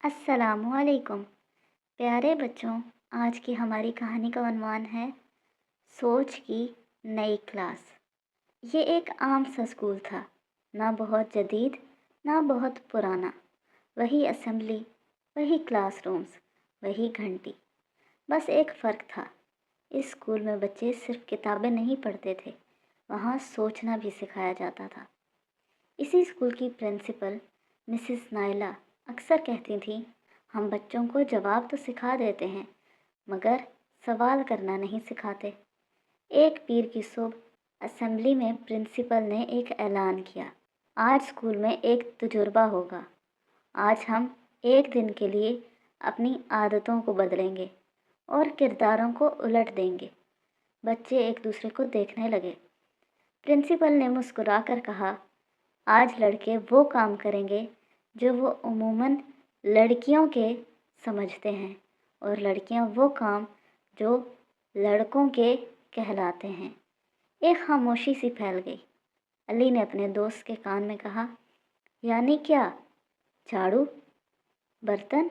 अस्सलामु अलैकुम। प्यारे बच्चों, आज की हमारी कहानी का उन्वान है सोच की नई क्लास। ये एक आम सा स्कूल था, ना बहुत जदीद ना बहुत पुराना। वही असेंबली, वही क्लासरूम्स, वही घंटी। बस एक फ़र्क था, इस स्कूल में बच्चे सिर्फ किताबें नहीं पढ़ते थे, वहाँ सोचना भी सिखाया जाता था। इसी स्कूल की प्रिंसिपल मिसेस नाइला अक्सर कहती थी, हम बच्चों को जवाब तो सिखा देते हैं मगर सवाल करना नहीं सिखाते। एक पीर की सुबह असेंबली में प्रिंसिपल ने एक ऐलान किया, आज स्कूल में एक तजुर्बा होगा। आज हम एक दिन के लिए अपनी आदतों को बदलेंगे और किरदारों को उलट देंगे। बच्चे एक दूसरे को देखने लगे। प्रिंसिपल ने मुस्कुराकर कहा, आज लड़के वो काम करेंगे जो वो अमूमन लड़कियों के समझते हैं और लड़कियां वो काम जो लड़कों के कहलाते हैं। एक खामोशी सी फैल गई। अली ने अपने दोस्त के कान में कहा, यानी क्या? झाड़ू, बर्तन?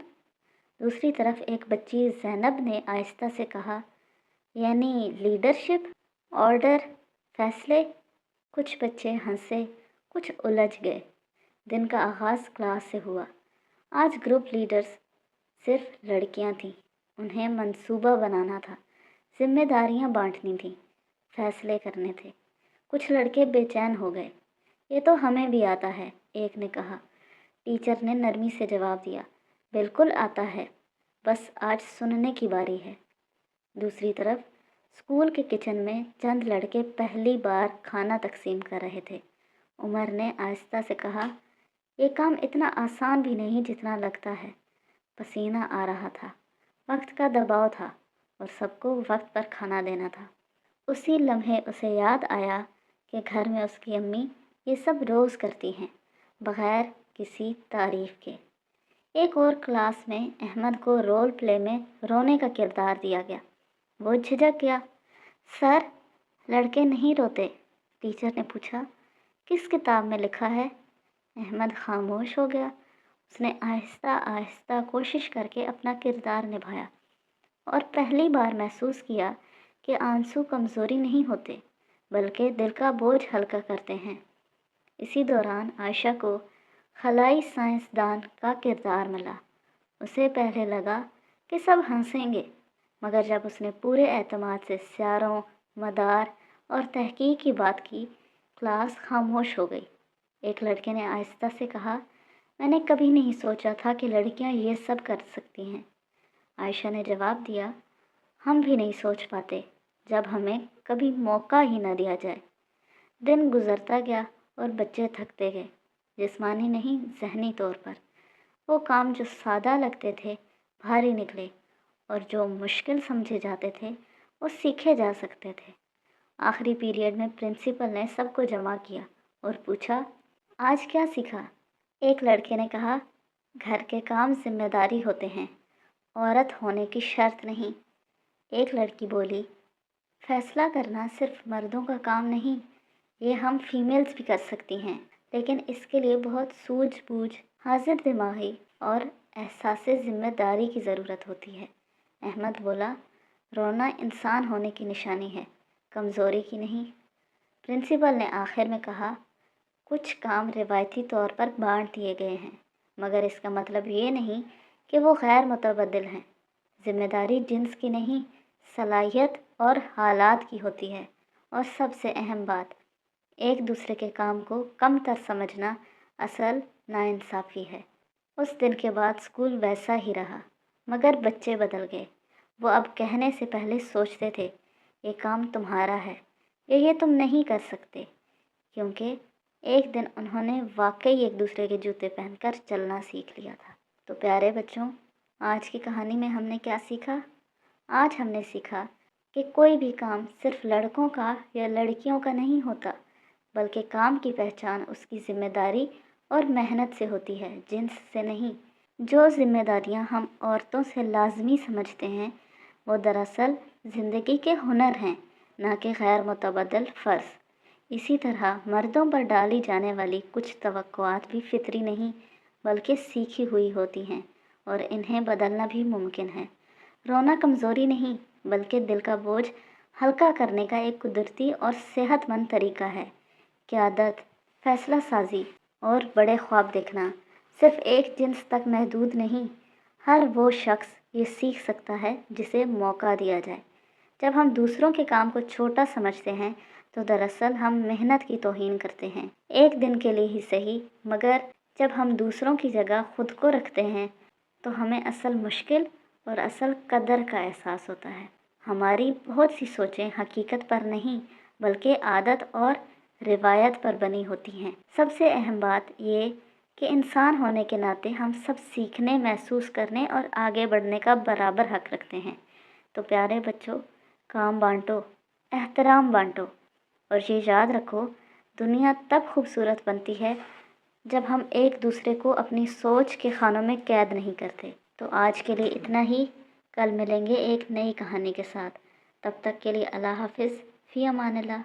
दूसरी तरफ एक बच्ची ज़ैनब ने आहिस्ता से कहा, यानी लीडरशिप, ऑर्डर, फैसले। कुछ बच्चे हंसे, कुछ उलझ गए। दिन का आगाज़ क्लास से हुआ। आज ग्रुप लीडर्स सिर्फ लड़कियां थीं। उन्हें मंसूबा बनाना था, जिम्मेदारियां बांटनी थीं, फैसले करने थे। कुछ लड़के बेचैन हो गए। ये तो हमें भी आता है, एक ने कहा। टीचर ने नरमी से जवाब दिया, बिल्कुल आता है, बस आज सुनने की बारी है। दूसरी तरफ स्कूल के किचन में चंद लड़के पहली बार खाना तकसीम कर रहे थे। उमर ने आहिस्ता से कहा, ये काम इतना आसान भी नहीं जितना लगता है। पसीना आ रहा था, वक्त का दबाव था और सबको वक्त पर खाना देना था। उसी लम्हे उसे याद आया कि घर में उसकी अम्मी ये सब रोज़ करती हैं, बग़ैर किसी तारीफ़ के। एक और क्लास में अहमद को रोल प्ले में रोने का किरदार दिया गया। वो झिझक गया। सर, लड़के नहीं रोते। टीचर ने पूछा, किस किताब में लिखा है? अहमद खामोश हो गया। उसने आहिस्ता आहिस्ता कोशिश करके अपना किरदार निभाया और पहली बार महसूस किया कि आंसू कमज़ोरी नहीं होते बल्कि दिल का बोझ हल्का करते हैं। इसी दौरान आयशा को खलाई साइंसदान का किरदार मिला। उसे पहले लगा कि सब हंसेंगे, मगर जब उसने पूरे एतमाद से सियारों, मदार और तहकीक की बात की, क्लास खामोश हो गई। एक लड़के ने आहिस्ता से कहा, मैंने कभी नहीं सोचा था कि लड़कियां ये सब कर सकती हैं। आयशा ने जवाब दिया, हम भी नहीं सोच पाते जब हमें कभी मौका ही न दिया जाए। दिन गुजरता गया और बच्चे थकते गए, जिस्मानी नहीं ज़हनी तौर पर। वो काम जो सादा लगते थे भारी निकले और जो मुश्किल समझे जाते थे वो सीखे जा सकते थे। आखिरी पीरियड में प्रिंसिपल ने सबको जमा किया और पूछा, आज क्या सीखा? एक लड़के ने कहा, घर के काम जिम्मेदारी होते हैं, औरत होने की शर्त नहीं। एक लड़की बोली, फैसला करना सिर्फ मर्दों का काम नहीं, ये हम फीमेल्स भी कर सकती हैं, लेकिन इसके लिए बहुत सूझबूझ, हाजिर दिमागी और एहसास ज़िम्मेदारी की ज़रूरत होती है। अहमद बोला, रोना इंसान होने की निशानी है, कमज़ोरी की नहीं। प्रिंसिपल ने आखिर में कहा, कुछ काम रिवायती तौर पर बांट दिए गए हैं, मगर इसका मतलब ये नहीं कि वो गैर मुतबद्दिल हैं। ज़िम्मेदारी जिन्स की नहीं, सलाहियत और हालात की होती है। और सबसे अहम बात, एक दूसरे के काम को कम तर समझना असल नाइंसाफ़ी है। उस दिन के बाद स्कूल वैसा ही रहा, मगर बच्चे बदल गए। वो अब कहने से पहले सोचते थे, ये काम तुम्हारा है, ये तुम नहीं कर सकते, क्योंकि एक दिन उन्होंने वाकई एक दूसरे के जूते पहनकर चलना सीख लिया था। तो प्यारे बच्चों, आज की कहानी में हमने क्या सीखा? आज हमने सीखा कि कोई भी काम सिर्फ लड़कों का या लड़कियों का नहीं होता, बल्कि काम की पहचान उसकी ज़िम्मेदारी और मेहनत से होती है, जिन्स से नहीं। जो ज़िम्मेदारियां हम औरतों से लाजमी समझते हैं, वो दरअसल ज़िंदगी के हुनर हैं, ना कि गैर मुतबद्दिल फ़र्ज़। इसी तरह मर्दों पर डाली जाने वाली कुछ तवक्कुआत भी फितरी नहीं, बल्कि सीखी हुई होती हैं اور انہیں بدلنا بھی ممکن ہے۔ رونا کمزوری نہیں بلکہ دل کا بوجھ ہلکا کرنے کا ایک قدرتی اور صحت مند طریقہ ہے۔ قیادت، فیصلہ سازی اور بڑے خواب دیکھنا صرف ایک جنس تک محدود نہیں، ہر وہ شخص یہ سیکھ سکتا ہے جسے موقع دیا جائے۔ جب ہم دوسروں کے کام کو چھوٹا سمجھتے ہیں تو دراصل ہم محنت کی توہین کرتے ہیں، ایک دن کے لیے ہی صحیح، مگر جب ہم دوسروں کی جگہ خود کو رکھتے ہیں تو ہمیں اصل مشکل اور اصل قدر کا احساس ہوتا ہے۔ ہماری بہت سی سوچیں حقیقت پر نہیں بلکہ عادت اور روایت پر بنی ہوتی ہیں۔ سب سے اہم بات یہ کہ انسان ہونے کے ناطے ہم سب سیکھنے، محسوس کرنے اور آگے بڑھنے کا برابر حق رکھتے ہیں۔ تو پیارے بچوں، کام بانٹو، احترام بانٹو اور یہ یاد رکھو، دنیا تب خوبصورت بنتی ہے جب ہم ایک دوسرے کو اپنی سوچ کے خانوں میں قید نہیں کرتے۔ تو آج کے لیے اتنا ہی، کل ملیں گے ایک نئی کہانی کے ساتھ۔ تب تک کے لیے اللہ حافظ، فی امان اللہ۔